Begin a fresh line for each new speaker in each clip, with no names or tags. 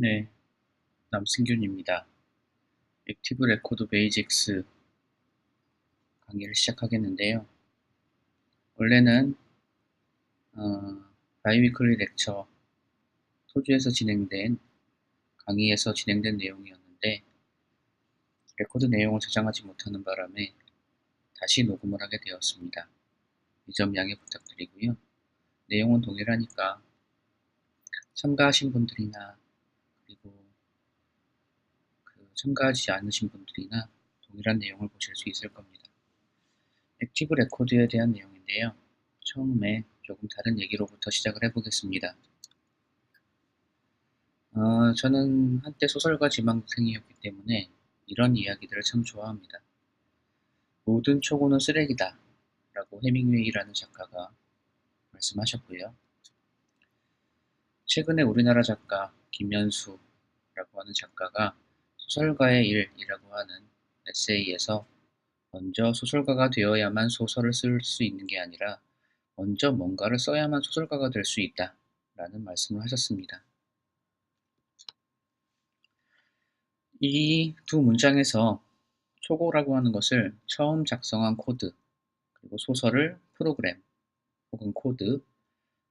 네, 남승균입니다. 액티브 레코드 베이직스 강의를 시작하겠는데요. 원래는 바이위클리 렉처 토주에서 진행된 강의에서 진행된 내용이었는데 레코드 내용을 저장하지 못하는 바람에 다시 녹음을 하게 되었습니다. 이 점 양해 부탁드리고요. 내용은 동일하니까 참가하신 분들이나 그리고 참가하지 않으신 분들이나 동일한 내용을 보실 수 있을 겁니다. 액티브 레코드에 대한 내용인데요. 처음에 조금 다른 얘기로부터 시작을 해보겠습니다. 저는 한때 소설가 지망생이었기 때문에 이런 이야기들을 참 좋아합니다. 모든 초고는 쓰레기다 라고 해밍웨이라는 작가가 말씀하셨고요. 최근에 우리나라 작가 김연수라고 하는 작가가 소설가의 일이라고 하는 에세이에서 먼저 소설가가 되어야만 소설을 쓸 수 있는 게 아니라 먼저 뭔가를 써야만 소설가가 될 수 있다 라는 말씀을 하셨습니다. 이 두 문장에서 초고라고 하는 것을 처음 작성한 코드, 그리고 소설을 프로그램 혹은 코드,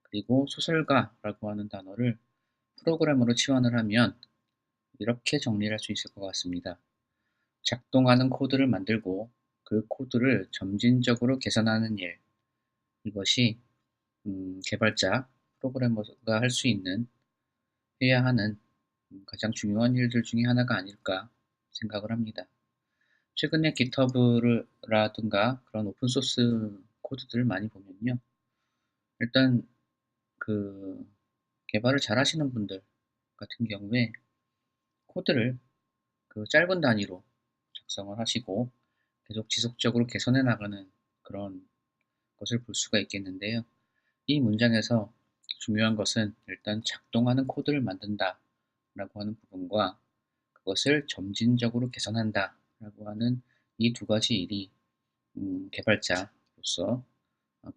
그리고 소설가라고 하는 단어를 프로그램으로 치환을 하면 이렇게 정리를 할 수 있을 것 같습니다. 작동하는 코드를 만들고 그 코드를 점진적으로 개선하는 일, 이것이 개발자, 프로그래머가 할 수 있는, 해야 하는 가장 중요한 일들 중에 하나가 아닐까 생각을 합니다. 최근에 GitHub라든가 그런 오픈소스 코드들을 많이 보면요. 일단 그 개발을 잘 하시는 분들 같은 경우에 코드를 그 짧은 단위로 작성을 하시고 계속 지속적으로 개선해 나가는 그런 것을 볼 수가 있겠는데요. 이 문장에서 중요한 것은 일단 작동하는 코드를 만든다 라고 하는 부분과 그것을 점진적으로 개선한다 라고 하는 이 두 가지 일이 개발자로서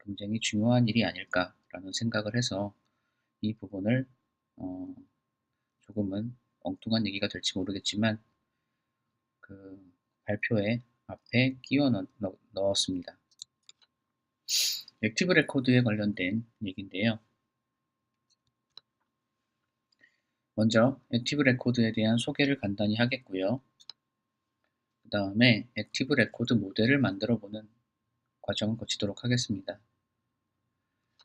굉장히 중요한 일이 아닐까라는 생각을 해서 이 부분을 어, 조금은 엉뚱한 얘기가 될지 모르겠지만 그 발표에 앞에 끼워 넣었습니다. 액티브 레코드에 관련된 얘기인데요. 먼저 액티브 레코드에 대한 소개를 간단히 하겠고요. 그 다음에 액티브 레코드 모델을 만들어 보는 과정을 거치도록 하겠습니다.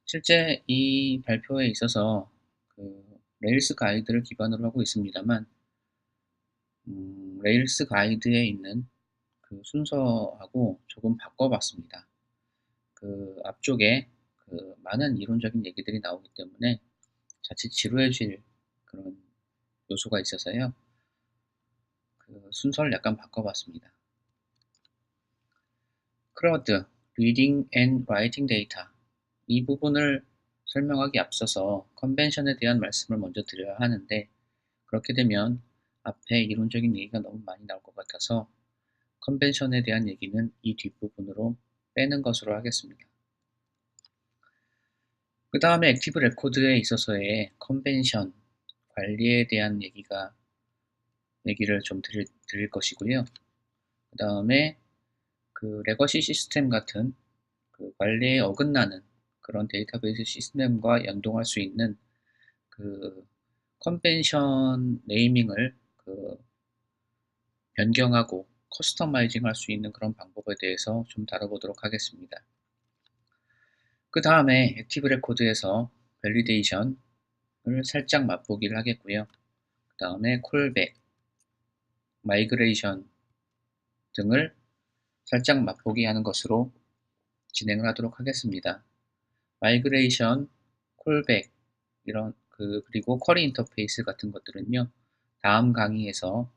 실제 이 발표에 있어서 레일스 가이드를 기반으로 하고 있습니다만 레일스 가이드에 있는 그 순서하고 조금 바꿔봤습니다. 그 앞쪽에 많은 이론적인 얘기들이 나오기 때문에 자칫 지루해질 그런 요소가 있어서요. 순서를 약간 바꿔봤습니다. CRUD, Reading and Writing Data. 이 부분을 설명하기 앞서서 컨벤션에 대한 말씀을 먼저 드려야 하는데 그렇게 되면 앞에 이론적인 얘기가 너무 많이 나올 것 같아서 컨벤션에 대한 얘기는 이 뒷부분으로 빼는 것으로 하겠습니다. 그 다음에 액티브 레코드에 있어서의 컨벤션 관리에 대한 얘기를 좀 드릴 것이고요. 그 다음에 레거시 시스템 같은 관리에 어긋나는 그런 데이터베이스 시스템과 연동할 수 있는 컨벤션 네이밍을 변경하고 커스터마이징 할 수 있는 그런 방법에 대해서 좀 다뤄보도록 하겠습니다. 그 다음에 액티브 레코드에서 밸리데이션을 살짝 맛보기를 하겠고요. 그 다음에 콜백, 마이그레이션 등을 살짝 맛보기 하는 것으로 진행을 하도록 하겠습니다. 마이그레이션, 콜백, 그리고 쿼리 인터페이스 같은 것들은요, 다음 강의에서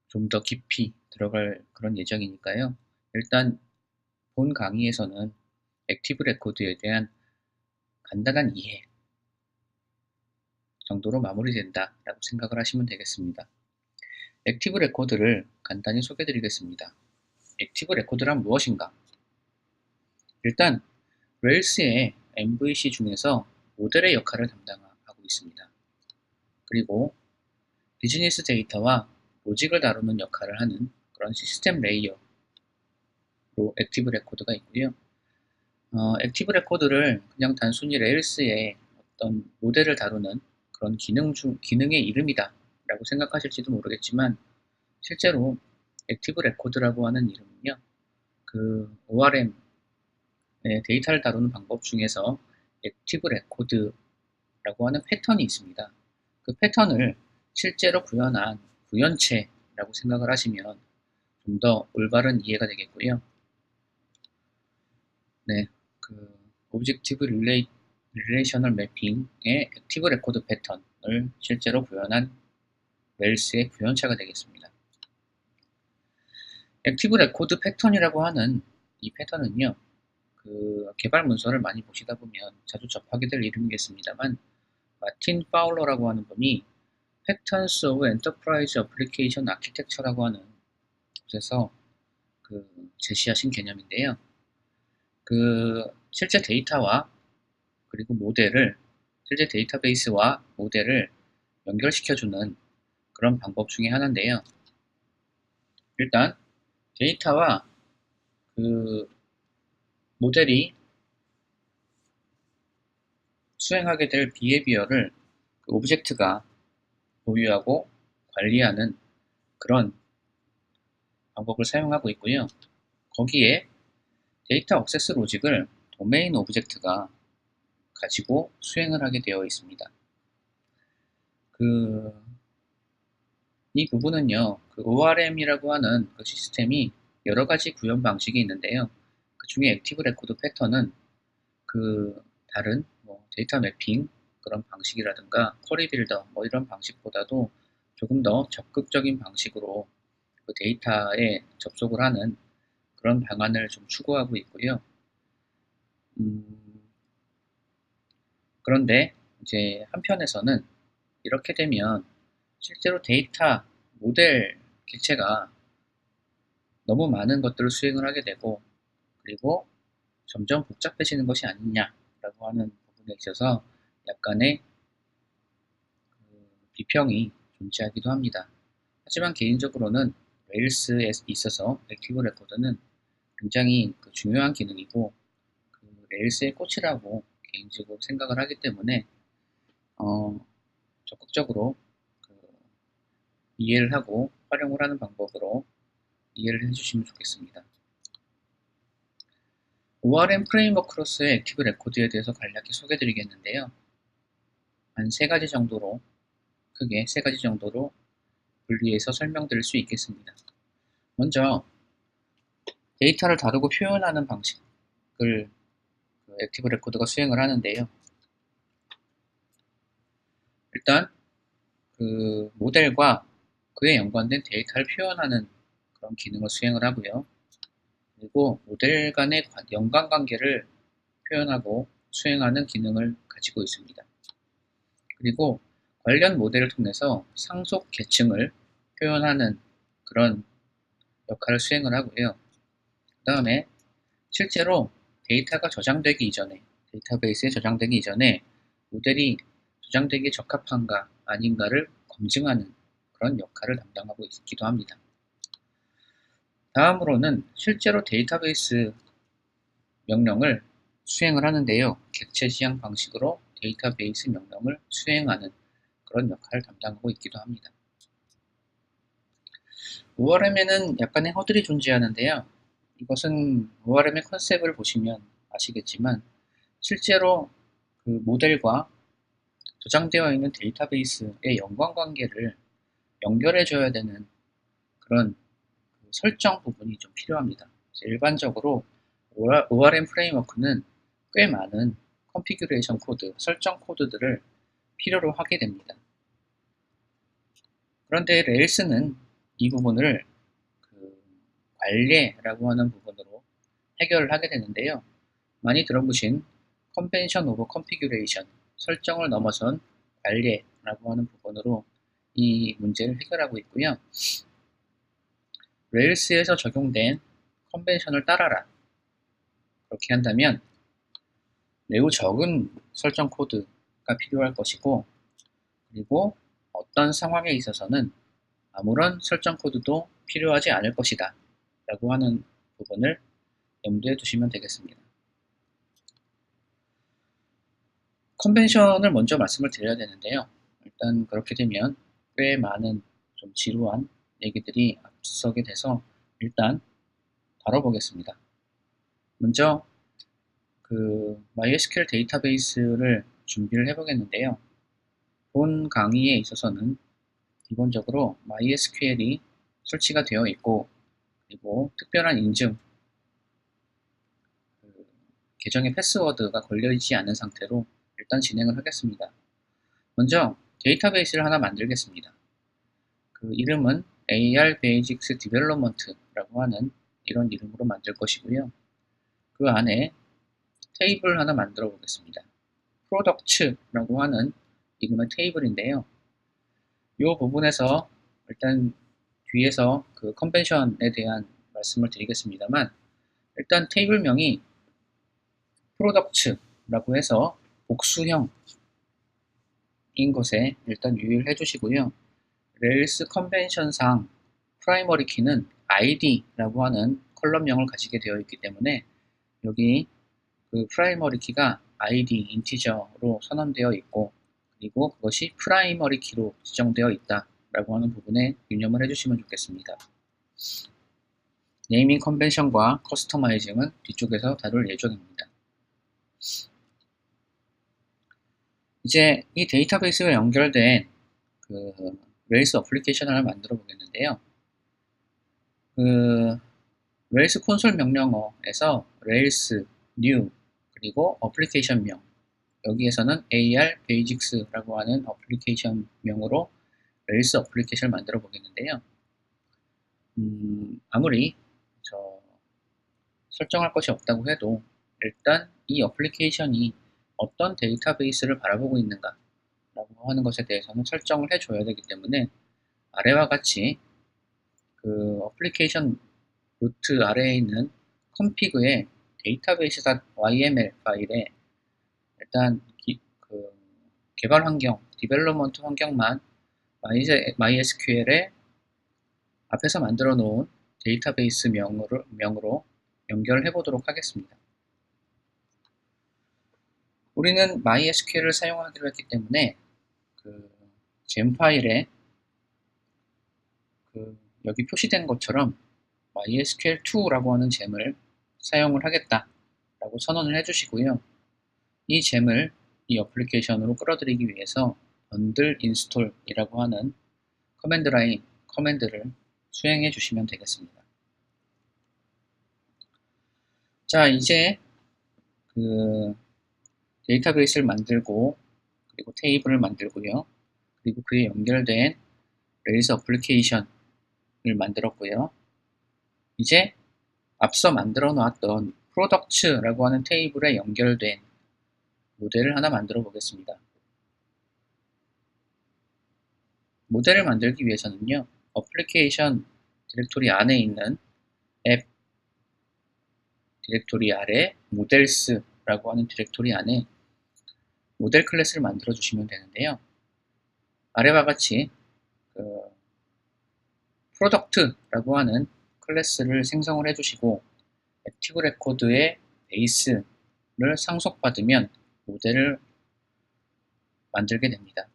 좀 더 깊이 들어갈 그런 예정이니까요. 일단 본 강의에서는 액티브 레코드에 대한 간단한 이해 정도로 마무리된다 라고 생각을 하시면 되겠습니다. 액티브 레코드를 간단히 소개해 드리겠습니다. 액티브 레코드란 무엇인가? 일단 레일스의 MVC 중에서 모델의 역할을 담당하고 있습니다. 그리고 비즈니스 데이터와 로직을 다루는 역할을 하는 그런 시스템 레이어로 액티브 레코드가 있고요. 액티브 레코드를 그냥 단순히 레일스의 어떤 모델을 다루는 그런 기능의 이름이다 라고 생각하실지도 모르겠지만, 실제로 액티브 레코드라고 하는 이름은요, 그 ORM의 데이터를 다루는 방법 중에서 액티브 레코드라고 하는 패턴이 있습니다. 그 패턴을 실제로 구현한 구현체라고 생각을 하시면 좀 더 올바른 이해가 되겠고요. 네, 그 오브젝티브 릴레이셔널 매핑의 액티브 레코드 패턴을 실제로 구현한 웰스의 구현체가 되겠습니다. 액티브 레코드 패턴이라고 하는 이 패턴은요, 그 개발 문서를 많이 보시다 보면 자주 접하게 될 이름이겠습니다만, 마틴 파울러라고 하는 분이 Patterns of Enterprise Application Architecture라고 하는 곳에서 그 제시하신 개념인데요. 그 실제 데이터와 그리고 실제 데이터베이스와 모델을 연결시켜주는 그런 방법 중에 하나인데요. 일단 데이터와 그 모델이 수행하게 될 비헤비어를 그 오브젝트가 보유하고 관리하는 그런 방법을 사용하고 있고요. 거기에 데이터 액세스 로직을 도메인 오브젝트가 가지고 수행을 하게 되어 있습니다. 이 부분은요, 그 ORM이라고 하는 그 시스템이 여러 가지 구현 방식이 있는데요. 그 중에 액티브 레코드 패턴은 그 다른 데이터 매핑 그런 방식이라든가 쿼리 빌더 이런 방식보다도 조금 더 적극적인 방식으로 그 데이터에 접속을 하는 그런 방안을 좀 추구하고 있고요. 그런데 이제 한편에서는 이렇게 되면 실제로 데이터 모델 객체가 너무 많은 것들을 수행을 하게 되고, 그리고 점점 복잡해지는 것이 아니냐라고 하는 부분에 있어서 약간의 비평이 존재하기도 합니다. 하지만 개인적으로는 레일스에 있어서 액티브 레코드는 굉장히 중요한 기능이고, 그 레일스의 꽃이라고 개인적으로 생각을 하기 때문에 적극적으로 이해를 하고 활용을 하는 방법으로 이해를 해주시면 좋겠습니다. ORM 프레임워크로서의 액티브 레코드에 대해서 간략히 소개드리겠는데요. 한 크게 세 가지 정도로 분리해서 설명드릴 수 있겠습니다. 먼저 데이터를 다루고 표현하는 방식을 액티브 레코드가 수행을 하는데요. 일단 그 모델과 그에 연관된 데이터를 표현하는 그런 기능을 수행을 하고요. 그리고 모델 간의 연관관계를 표현하고 수행하는 기능을 가지고 있습니다. 그리고 관련 모델을 통해서 상속 계층을 표현하는 그런 역할을 수행을 하고요. 그 다음에 실제로 데이터가 저장되기 이전에, 데이터베이스에 저장되기 이전에 모델이 저장되기에 적합한가 아닌가를 검증하는 그런 역할을 담당하고 있기도 합니다. 다음으로는 실제로 데이터베이스 명령을 수행을 하는데요. 객체 지향 방식으로 데이터베이스 명령을 수행하는 그런 역할을 담당하고 있기도 합니다. ORM에는 약간의 허들이 존재하는데요. 이것은 ORM의 컨셉을 보시면 아시겠지만 실제로 그 모델과 저장되어 있는 데이터베이스의 연관관계를 연결해줘야 되는 그런 설정 부분이 좀 필요합니다. 일반적으로 ORM 프레임워크는 꽤 많은 컨피규레이션 코드, 설정 코드들을 필요로 하게 됩니다. 그런데 레일스는 이 부분을 관례라고 하는 부분으로 해결을 하게 되는데요. 많이 들어보신 컨벤션 오브 컨피규레이션, 설정을 넘어선 관례라고 하는 부분으로 이 문제를 해결하고 있고요. 레일스에서 적용된 컨벤션을 따라라. 그렇게 한다면 매우 적은 설정 코드가 필요할 것이고, 그리고 어떤 상황에 있어서는 아무런 설정 코드도 필요하지 않을 것이다 라고 하는 부분을 염두에 두시면 되겠습니다. 컨벤션을 먼저 말씀을 드려야 되는데요. 일단 그렇게 되면 꽤 많은 좀 지루한 얘기들이 앞서게 돼서 일단 다뤄보겠습니다. 먼저 MySQL 데이터베이스를 준비를 해보겠는데요. 본 강의에 있어서는 기본적으로 MySQL이 설치가 되어 있고 그리고 특별한 인증, 계정의 패스워드가 걸려있지 않은 상태로 일단 진행을 하겠습니다. 먼저 데이터베이스를 하나 만들겠습니다. 그 이름은 AR Basics Development라고 하는 이런 이름으로 만들 것이고요. 그 안에 테이블 하나 만들어 보겠습니다. Products라고 하는 이름의 테이블인데요. 이 부분에서 일단 뒤에서 그 컨벤션에 대한 말씀을 드리겠습니다만 일단 테이블명이 Products라고 해서 복수형인 것에 일단 유의를 해주시고요. 레일스 컨벤션상 프라이머리 키는 id라고 하는 컬럼명을 가지게 되어 있기 때문에 여기 그 프라이머리 키가 id 인티저로 선언되어 있고 그리고 그것이 프라이머리 키로 지정되어 있다 라고 하는 부분에 유념을 해주시면 좋겠습니다. 네이밍 컨벤션과 커스터마이징은 뒤쪽에서 다룰 예정입니다. 이제 이 데이터베이스가 연결된 그 레일스 어플리케이션을 하나 만들어 보겠는데요. 그 레일스 콘솔 명령어에서 레일스, new, 그리고 어플리케이션명 여기에서는 AR Basics라고 하는 어플리케이션명으로 레일스 어플리케이션을 만들어 보겠는데요. 아무리 설정할 것이 없다고 해도 일단 이 어플리케이션이 어떤 데이터베이스를 바라보고 있는가 라고 하는 것에 대해서는 설정을 해줘야 되기 때문에 아래와 같이 그 어플리케이션 루트 아래에 있는 config의 database.yml 파일에 일단 개발 환경, 디벨로먼트 환경만 MySQL에 앞에서 만들어 놓은 데이터베이스 명으로 연결을 해 보도록 하겠습니다. 우리는 MySQL을 사용하기로 했기 때문에 잼 파일에 여기 표시된 것처럼 MySQL2라고 하는 잼을 사용을 하겠다라고 선언을 해주시고요. 이 잼을 이 어플리케이션으로 끌어들이기 위해서 bundle install이라고 하는 커맨드 라인 커맨드를 수행해 주시면 되겠습니다. 자, 이제 데이터베이스를 만들고 그리고 테이블을 만들고요. 그리고 그에 연결된 레일스 어플리케이션을 만들었고요. 이제 앞서 만들어 놨던 프로덕츠라고 하는 테이블에 연결된 모델을 하나 만들어 보겠습니다. 모델을 만들기 위해서는요. 어플리케이션 디렉토리 안에 있는 앱 디렉토리 아래 모델스라고 하는 디렉토리 안에 모델 클래스를 만들어 주시면 되는데요. 아래와 같이 프로덕트라고 하는 클래스를 생성을 해주시고 액티브 레코드의 베이스를 상속받으면 모델을 만들게 됩니다.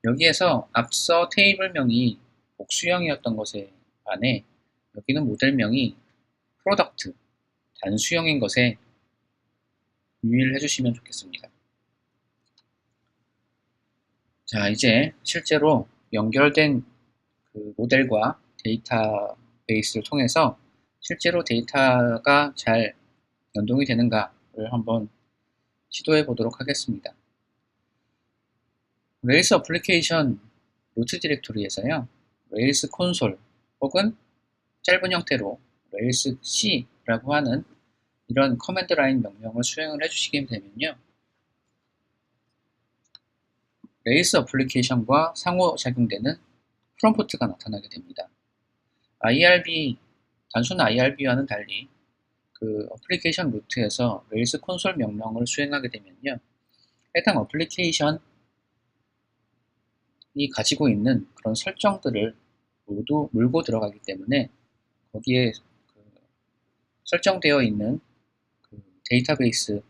여기에서 앞서 테이블명이 복수형이었던 것에 반해 여기는 모델명이 프로덕트, 단수형인 것에 유의를 해주시면 좋겠습니다. 자, 이제 실제로 연결된 그 모델과 데이터베이스를 통해서 실제로 데이터가 잘 연동이 되는가를 한번 시도해 보도록 하겠습니다. 레일스 어플리케이션 루트 디렉토리에서요. 레일스 콘솔 혹은 짧은 형태로 레일스 C라고 하는 이런 커맨드 라인 명령을 수행을 해주시게 되면요. 레일스 어플리케이션과 상호작용되는 프롬프트가 나타나게 됩니다. IRB, 단순 IRB와는 달리 그 어플리케이션 루트에서 레일스 콘솔 명령을 수행하게 되면요. 해당 어플리케이션 가지고 있는 그런 설정들을 모두 물고 들어가기 때문에 거기에 그 설정되어 있는 그 데이터베이스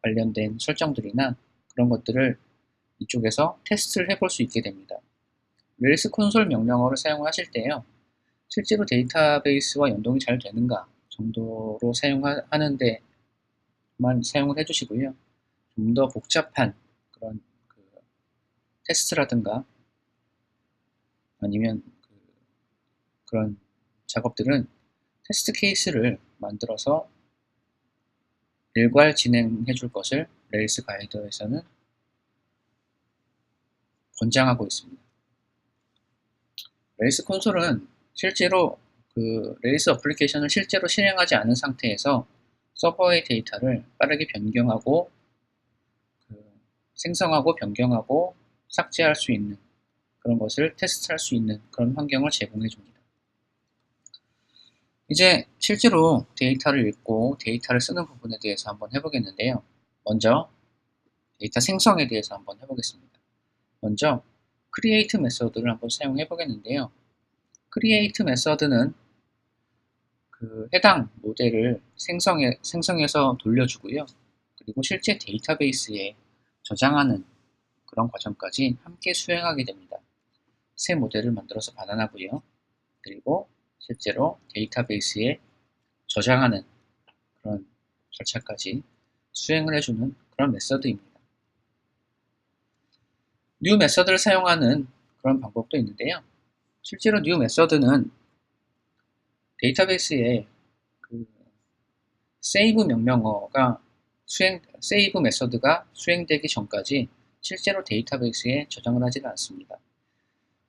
관련된 설정들이나 그런 것들을 이쪽에서 테스트를 해볼 수 있게 됩니다. 레일스 콘솔 명령어를 사용하실 때요, 실제로 데이터베이스와 연동이 잘 되는가 정도로 사용하는 데만 사용을 해주시고요. 좀 더 복잡한 그런 그 테스트라든가 아니면 그런 작업들은 테스트 케이스를 만들어서 일괄 진행해 줄 것을 레일스 가이드에서는 권장하고 있습니다. 레일스 콘솔은 실제로 그 레일스 어플리케이션을 실제로 실행하지 않은 상태에서 서버의 데이터를 빠르게 변경하고 생성하고 변경하고 삭제할 수 있는 그런 것을 테스트할 수 있는 그런 환경을 제공해 줍니다. 이제 실제로 데이터를 읽고 데이터를 쓰는 부분에 대해서 한번 해보겠는데요. 먼저 데이터 생성에 대해서 한번 해보겠습니다. 먼저 create 메서드를 한번 사용해 보겠는데요. create 메서드는 그 해당 모델을 생성해서 돌려주고요. 그리고 실제 데이터베이스에 저장하는 그런 과정까지 함께 수행하게 됩니다. 새 모델을 만들어서 반환하고요. 그리고 실제로 데이터베이스에 저장하는 그런 절차까지 수행을 해주는 그런 메서드입니다. new 메서드를 사용하는 그런 방법도 있는데요. 실제로 new 메서드는 데이터베이스에 그 save 명령어가 save 메서드가 수행되기 전까지 실제로 데이터베이스에 저장을 하지는 않습니다.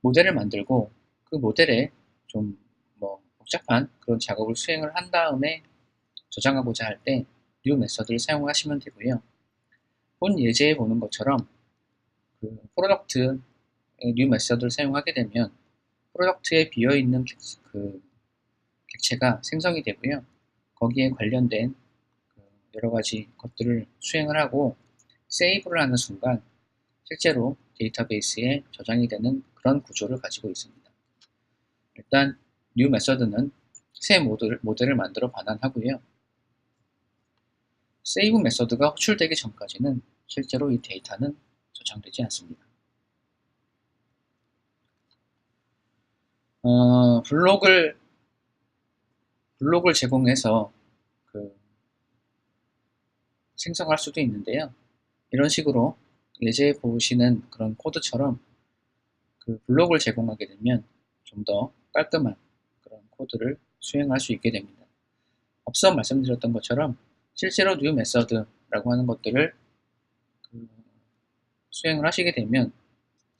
모델을 만들고 그 모델에 좀 복잡한 그런 작업을 수행을 한 다음에 저장하고자 할 때 new 메서드를 사용하시면 되고요. 본 예제에 보는 것처럼 그 프로덕트의 new 메서드를 사용하게 되면 프로덕트에 비어있는 그 객체가 생성이 되고요. 거기에 관련된 여러 가지 것들을 수행을 하고 세이브를 하는 순간 실제로 데이터베이스에 저장이 되는 그런 구조를 가지고 있습니다. 일단 new 메서드는 새 모델을 만들어 반환하고요. 세이브 메서드가 호출되기 전까지는 실제로 이 데이터는 저장되지 않습니다. 블록을 제공해서 생성할 수도 있는데요. 이런 식으로 예제에 보시는 그런 코드처럼 그 블록을 제공하게 되면 좀 더 깔끔한 그런 코드를 수행할 수 있게 됩니다. 앞서 말씀드렸던 것처럼 실제로 new 메서드라고 하는 것들을 수행을 하시게 되면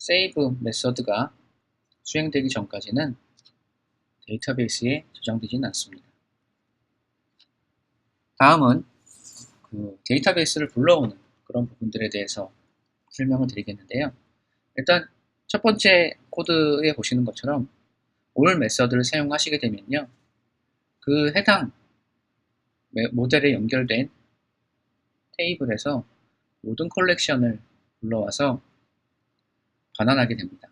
save 메서드가 수행되기 전까지는 데이터베이스에 저장되지는 않습니다. 다음은 그 데이터베이스를 불러오는 그런 부분들에 대해서 설명을 드리겠는데요. 일단 첫 번째 코드에 보시는 것처럼 all 메서드를 사용하시게 되면요. 그 해당 모델에 연결된 테이블에서 모든 컬렉션을 불러와서 반환하게 됩니다.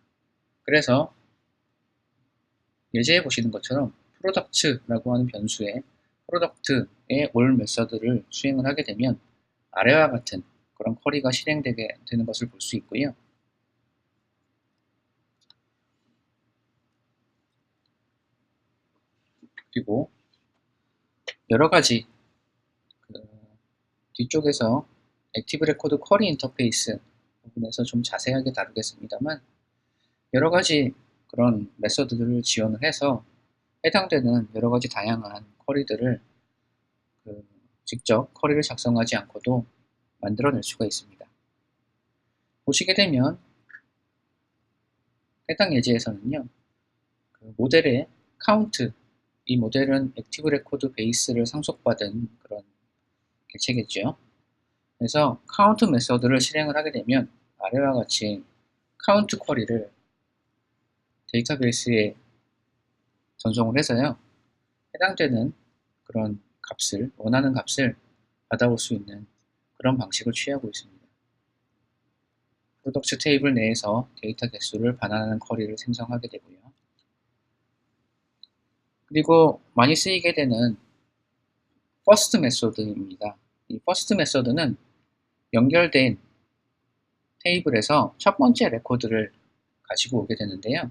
그래서 예제에 보시는 것처럼 product라고 하는 변수에 product의 all 메서드를 수행을 하게 되면 아래와 같은 그런 쿼리가 실행되게 되는 것을 볼 수 있고요. 그리고 여러 가지 뒤쪽에서 액티브 레코드 쿼리 인터페이스 부분에서 좀 자세하게 다루겠습니다만 여러 가지 그런 메서드들을 지원을 해서 해당되는 여러 가지 다양한 쿼리들을 직접 쿼리를 작성하지 않고도 만들어낼 수가 있습니다. 보시게 되면 해당 예제에서는요. 그 모델의 count, 이 모델은 액티브 레코드 베이스를 상속받은 그런 객체겠죠. 그래서 count 메서드를 실행을 하게 되면 아래와 같이 count 쿼리를 데이터베이스에 전송을 해서요. 해당되는 그런 값을, 원하는 값을 받아올 수 있는 그런 방식을 취하고 있습니다. 프로덕트 테이블 내에서 데이터 개수를 반환하는 쿼리를 생성하게 되고요. 그리고 많이 쓰이게 되는 퍼스트 메소드입니다. 이 퍼스트 메소드는 연결된 테이블에서 첫 번째 레코드를 가지고 오게 되는데요.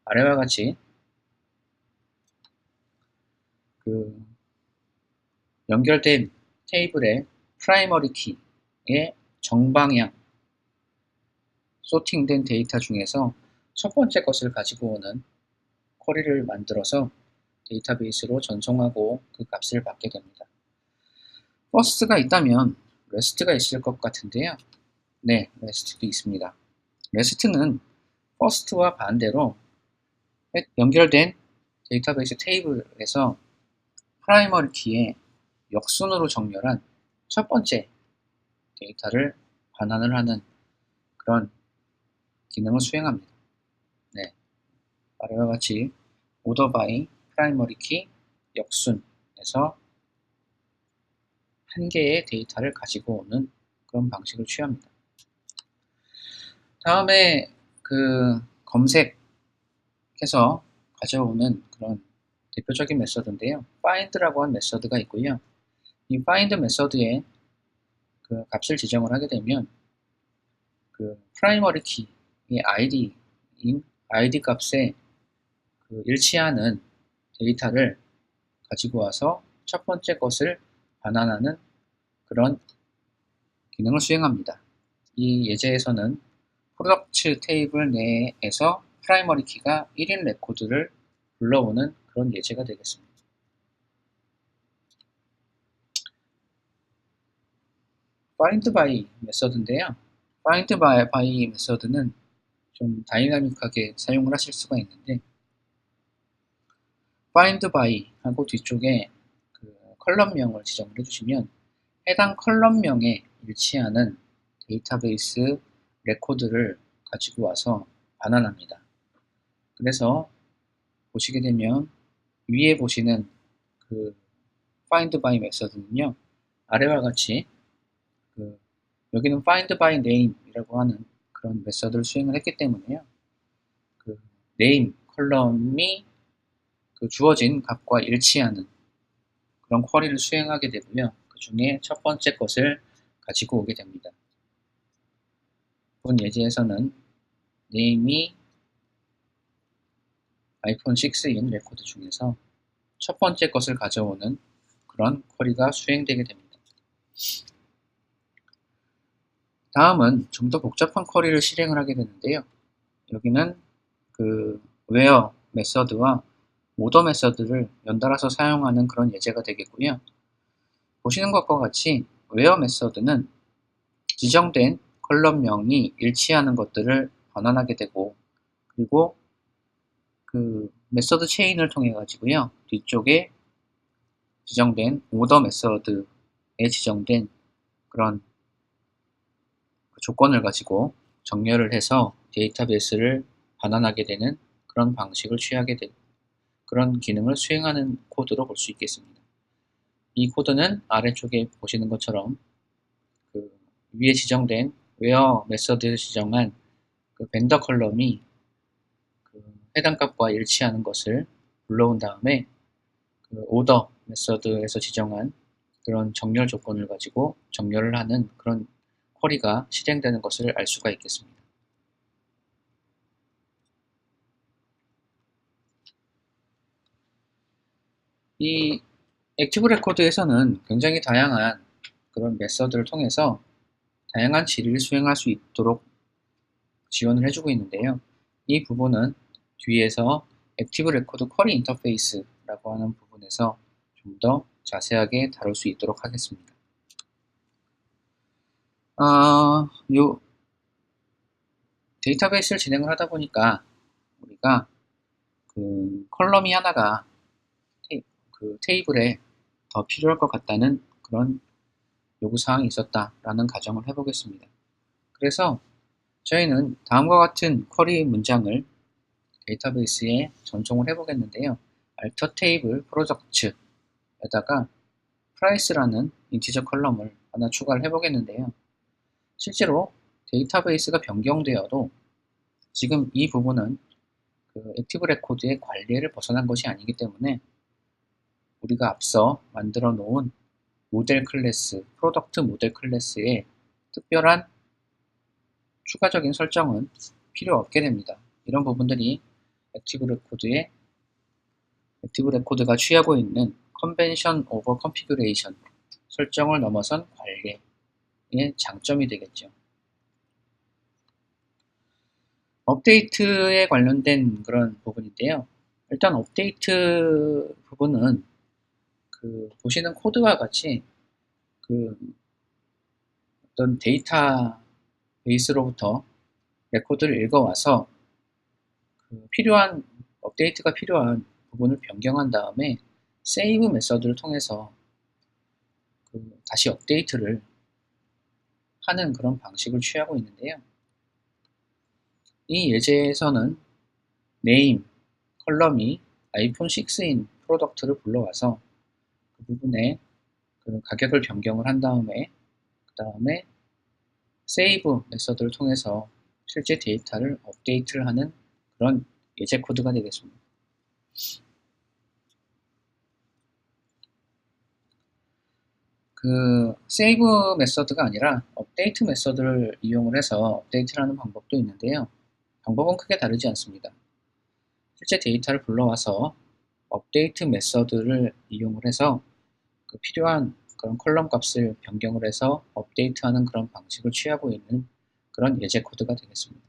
아래와 같이 그 연결된 테이블의 프라이머리 키의 정방향 소팅된 데이터 중에서 첫 번째 것을 가지고 오는 쿼리를 만들어서 데이터베이스로 전송하고 그 값을 받게 됩니다. 퍼스트가 있다면 레스트가 있을 것 같은데요. 네, 레스트도 있습니다. 레스트는 퍼스트와 반대로 연결된 데이터베이스 테이블에서 프라이머리 키에 역순으로 정렬한 첫 번째 데이터를 반환을 하는 그런 기능을 수행합니다. 네, 아래와 같이 오더 바이 프라이머리 키 역순에서 한 개의 데이터를 가지고 오는 그런 방식을 취합니다. 다음에 검색해서 가져오는 그런 대표적인 메서드인데요. find라고 하는 메서드가 있고요. 이 find 메서드에 그 값을 지정을 하게 되면 그 프라이머리 키의 id인 id 값에 그 일치하는 데이터를 가지고 와서 첫 번째 것을 반환하는 그런 기능을 수행합니다. 이 예제에서는 프로덕트 테이블 내에서 프라이머리 키가 1인 레코드를 불러오는 그런 예제가 되겠습니다. find by 메서드인데요. find by 메서드는 좀 다이나믹하게 사용을 하실 수가 있는데 find by 하고 뒤쪽에 그 컬럼명을 지정을 해주시면 해당 컬럼명에 일치하는 데이터베이스 레코드를 가지고 와서 반환합니다. 그래서 보시게 되면 위에 보시는 그 find by 메서드는요, 아래와 같이 여기는 find by name 이라고 하는 그런 메서드를 수행을 했기 때문에요. 그 name 컬럼이 그 주어진 값과 일치하는 그런 쿼리를 수행하게 되고요. 그 중에 첫 번째 것을 가지고 오게 됩니다. 본 예제에서는 name이 아이폰 6인 레코드 중에서 첫 번째 것을 가져오는 그런 쿼리가 수행되게 됩니다. 다음은 좀 더 복잡한 쿼리를 실행을 하게 되는데요. 여기는 그 where 메서드와 order 메서드를 연달아서 사용하는 그런 예제가 되겠고요. 보시는 것과 같이 where 메서드는 지정된 컬럼명이 일치하는 것들을 반환하게 되고, 그리고 그 메서드 체인을 통해 가지고요. 뒤쪽에 지정된 order 메서드에 지정된 그런 조건을 가지고 정렬을 해서 데이터베이스를 반환하게 되는 그런 방식을 취하게 되고 그런 기능을 수행하는 코드로 볼 수 있겠습니다. 이 코드는 아래쪽에 보시는 것처럼 그 위에 지정된 where 메서드에 지정한 그 벤더 컬럼이 그 해당 값과 일치하는 것을 불러온 다음에 그 order 메서드에서 지정한 그런 정렬 조건을 가지고 정렬을 하는 그런 쿼리가 실행되는 것을 알 수가 있겠습니다. 이 액티브 레코드에서는 굉장히 다양한 그런 메서드를 통해서 다양한 질의를 수행할 수 있도록 지원을 해주고 있는데요. 이 부분은 뒤에서 액티브 레코드 쿼리 인터페이스라고 하는 부분에서 좀 더 자세하게 다룰 수 있도록 하겠습니다. 요 데이터베이스를 진행을 하다 보니까 우리가 그 컬럼이 하나가 그 테이블에 더 필요할 것 같다는 그런 요구사항이 있었다라는 가정을 해보겠습니다. 그래서 저희는 다음과 같은 쿼리 문장을 데이터베이스에 전송을 해보겠는데요. alter table product에다가 price라는 인티저 컬럼을 하나 추가를 해보겠는데요. 실제로 데이터베이스가 변경되어도 지금 이 부분은 그 액티브 레코드의 관리를 벗어난 것이 아니기 때문에 우리가 앞서 만들어 놓은 모델 클래스, 프로덕트 모델 클래스의 특별한 추가적인 설정은 필요 없게 됩니다. 이런 부분들이 액티브 레코드가 취하고 있는 컨벤션 오버 컨피규레이션 설정을 넘어선 관리의 장점이 되겠죠. 업데이트에 관련된 그런 부분인데요. 일단 업데이트 부분은 보시는 코드와 같이 어떤 데이터 베이스로부터 레코드를 읽어와서 업데이트가 필요한 부분을 변경한 다음에 세이브 메서드를 통해서 다시 업데이트를 하는 그런 방식을 취하고 있는데요. 이 예제에서는 네임 컬럼이 아이폰 6인 프로덕트를 불러와서 그 부분에 가격을 변경을 한 다음에 세이브 메서드를 통해서 실제 데이터를 업데이트를 하는 그런 예제 코드가 되겠습니다. 세이브 메서드가 아니라 업데이트 메서드를 이용을 해서 업데이트를 하는 방법도 있는데요. 방법은 크게 다르지 않습니다. 실제 데이터를 불러와서 업데이트 메서드를 이용을 해서 필요한 그런 컬럼 값을 변경을 해서 업데이트하는 그런 방식을 취하고 있는 그런 예제 코드가 되겠습니다.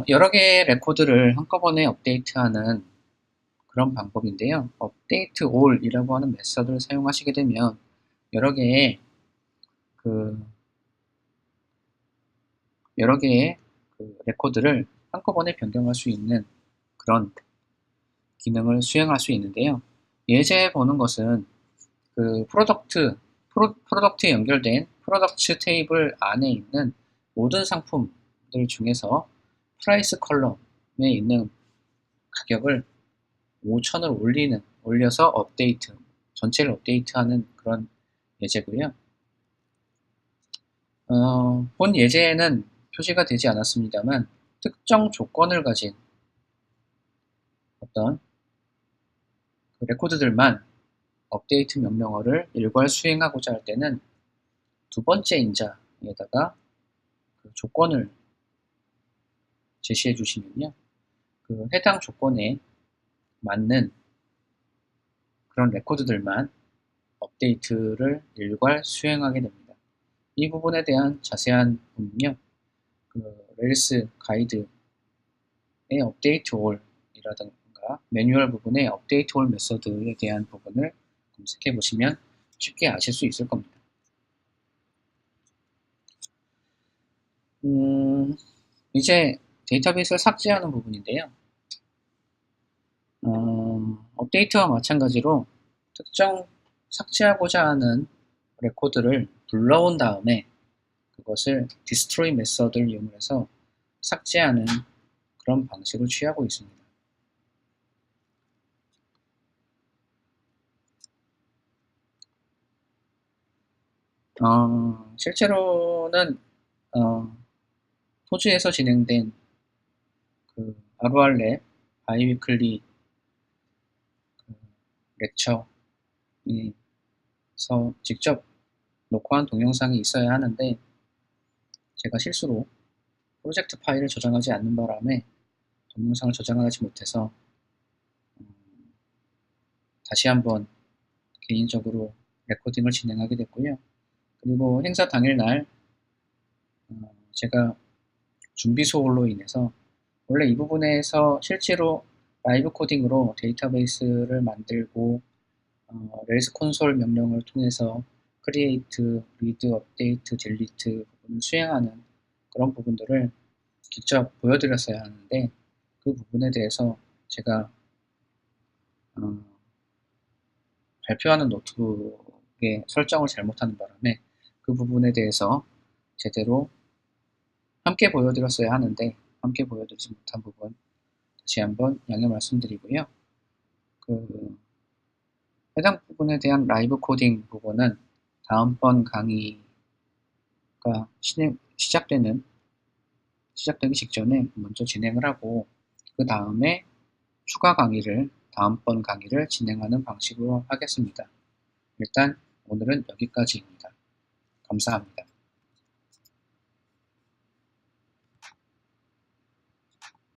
여러 개의 레코드를 한꺼번에 업데이트하는 그런 방법인데요. 업데이트 all이라고 하는 메서드를 사용하시게 되면 여러 개의 레코드를 한꺼번에 변경할 수 있는 그런 기능을 수행할 수 있는데요. 예제 보는 것은 프로덕트에 연결된 프로덕트 테이블 안에 있는 모든 상품들 중에서 프라이스 컬럼에 있는 가격을 5,000을 올려서 전체를 업데이트하는 그런 예제고요. 본 예제에는 표시가 되지 않았습니다만 특정 조건을 가진 어떤 레코드들만 업데이트 명령어를 일괄 수행하고자 할 때는 두 번째 인자에다가 조건을 제시해 주시면요. 해당 조건에 맞는 그런 레코드들만 업데이트를 일괄 수행하게 됩니다. 이 부분에 대한 자세한 부분은요. 레일스 가이드의 업데이트 all이라든가 매뉴얼 부분의 업데이트 all 메서드에 대한 부분을 검색해 보시면 쉽게 아실 수 있을 겁니다. 이제 데이터베이스를 삭제하는 부분인데요. 업데이트와 마찬가지로 특정 삭제하고자 하는 레코드를 불러온 다음에 그것을 destroy 메서드를 이용해서 삭제하는 그런 방식을 취하고 있습니다. 실제로는 토지에서 진행된 ROR랩 바이위클리 렉처에서 직접 녹화한 동영상이 있어야 하는데 제가 실수로 프로젝트 파일을 저장하지 않는 바람에 동영상을 저장하지 못해서 다시 한번 개인적으로 레코딩을 진행하게 됐고요. 그리고 행사 당일날 제가 준비 소홀로 인해서 원래 이 부분에서 실제로 라이브 코딩으로 데이터베이스를 만들고 레일스 콘솔 명령을 통해서 create, read, update, delete 부분을 수행하는 그런 부분들을 직접 보여드렸어야 하는데 그 부분에 대해서 제가 발표하는 노트북의 설정을 잘못하는 바람에 그 부분에 대해서 제대로 함께 보여드렸어야 하는데 함께 보여드리지 못한 부분 다시 한번 양해 말씀드리고요. 해당 부분에 대한 라이브 코딩 부분은 다음번 강의가 시작되기 직전에 먼저 진행을 하고 그 다음에 추가 강의를 다음번 강의를 진행하는 방식으로 하겠습니다. 일단 오늘은 여기까지입니다. 감사합니다.